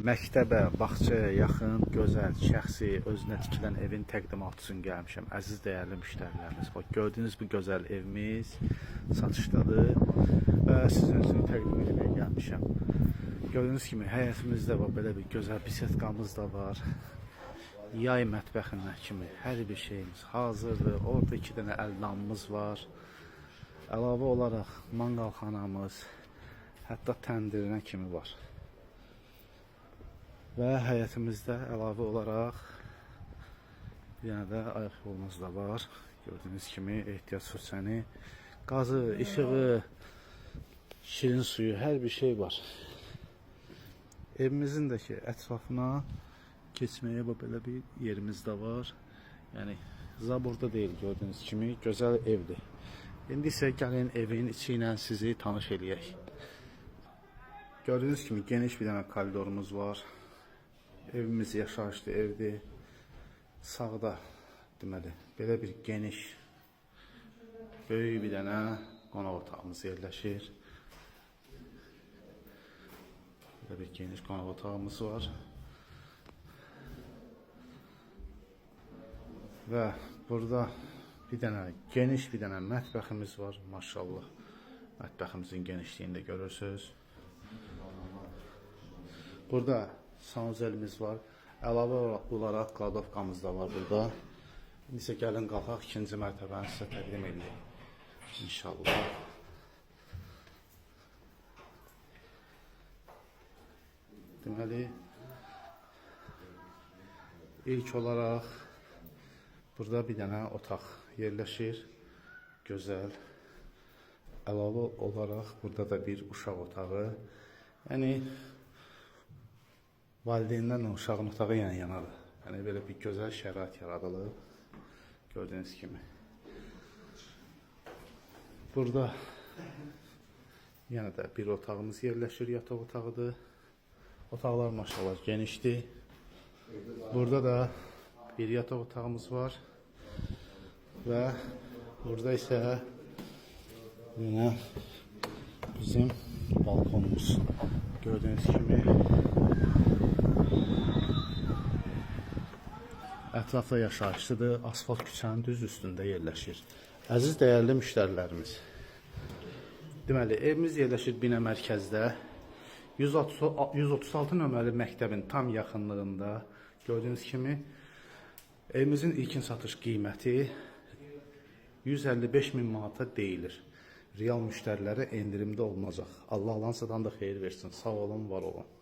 Məktəbə, bağçaya yaxın, gözəl, şəxsi, özünə tikilən evin təqdimatı üçün gəlmişəm. Əziz dəyərli müştərilərimiz, bax gördüyünüz bu gözəl evimiz satışdadır və sizin üçün təqdim etməyə gəlmişəm. Gördüyünüz kimi həyətimizdə var, belə bir gözəl bisetkamız da var. Yay mətbəxinə kimi hər bir şeyimiz hazırdır. Orada 2 dənə əllamımız var. Əlavə olaraq manqalxanamız, hətta təndirinə kimi var. Və həyətimizdə əlavə olaraq yenə də ayaq yolumuz da var. Gördüyünüz kimi ehtiyac fürsəni, qazı, işığı, şirin suyu, hər bir şey var. Evimizin də ki ətrafına keçməyə belə bir yerimiz də var. Yəni zaborda deyil, gördüyünüz kimi gözəl evdir. İndi isə gəlin evin içi ilə sizi tanış eləyək. Gördüyünüz kimi geniş bir dənə koridorumuz var. Evimiz yaşayışlı evdir. Sağda deməli belə bir geniş, böyük bir dənə qonaq otağımız yerləşir. Belə bir geniş qonaq otağımız var. Və burada bir dənə geniş bir dənə mətbəximiz var. Maşallah. Mətbəximizin genişliyini də görürsünüz. Burada sanuzelimiz var. Əlavə olaraq kladovkamız da var burada. İndi isə gəlin qalxaq ikinci mərtəbəni sizə təqdim edək. İnşallah. Deməli, ilk olaraq burada bir dənə otaq yerləşir. Gözəl. Əlavə olaraq burada da bir uşaq otağı. Yəni valideynlərlə uşağın otağı yan-yanadır. Yəni belə bir gözəl şərait yaradılıb. Gördüyünüz kimi. Burada yenə də bir otağımız yerləşir, yataq otağıdır. Otaqlar maşallah genişdir. Burada da bir yataq otağımız var. Və burada isə yenə bizim balkonumuz. Gördüyünüz kimi ətrafda yaşayışlıdır. Asfalt küçənin düz üstündə yerləşir. Əziz dəyərli müştərilərimiz, deməli evimiz yerləşir Binə mərkəzdə. 136 nömrəli məktəbin tam yaxınlığında. Gördüyünüz kimi evimizin ilkin satış qiyməti 155.000 manata deyilir. Real müştərilərə endirimdə olunacaq. Allah alansadan da xeyir versin. Sağ olun, var olun.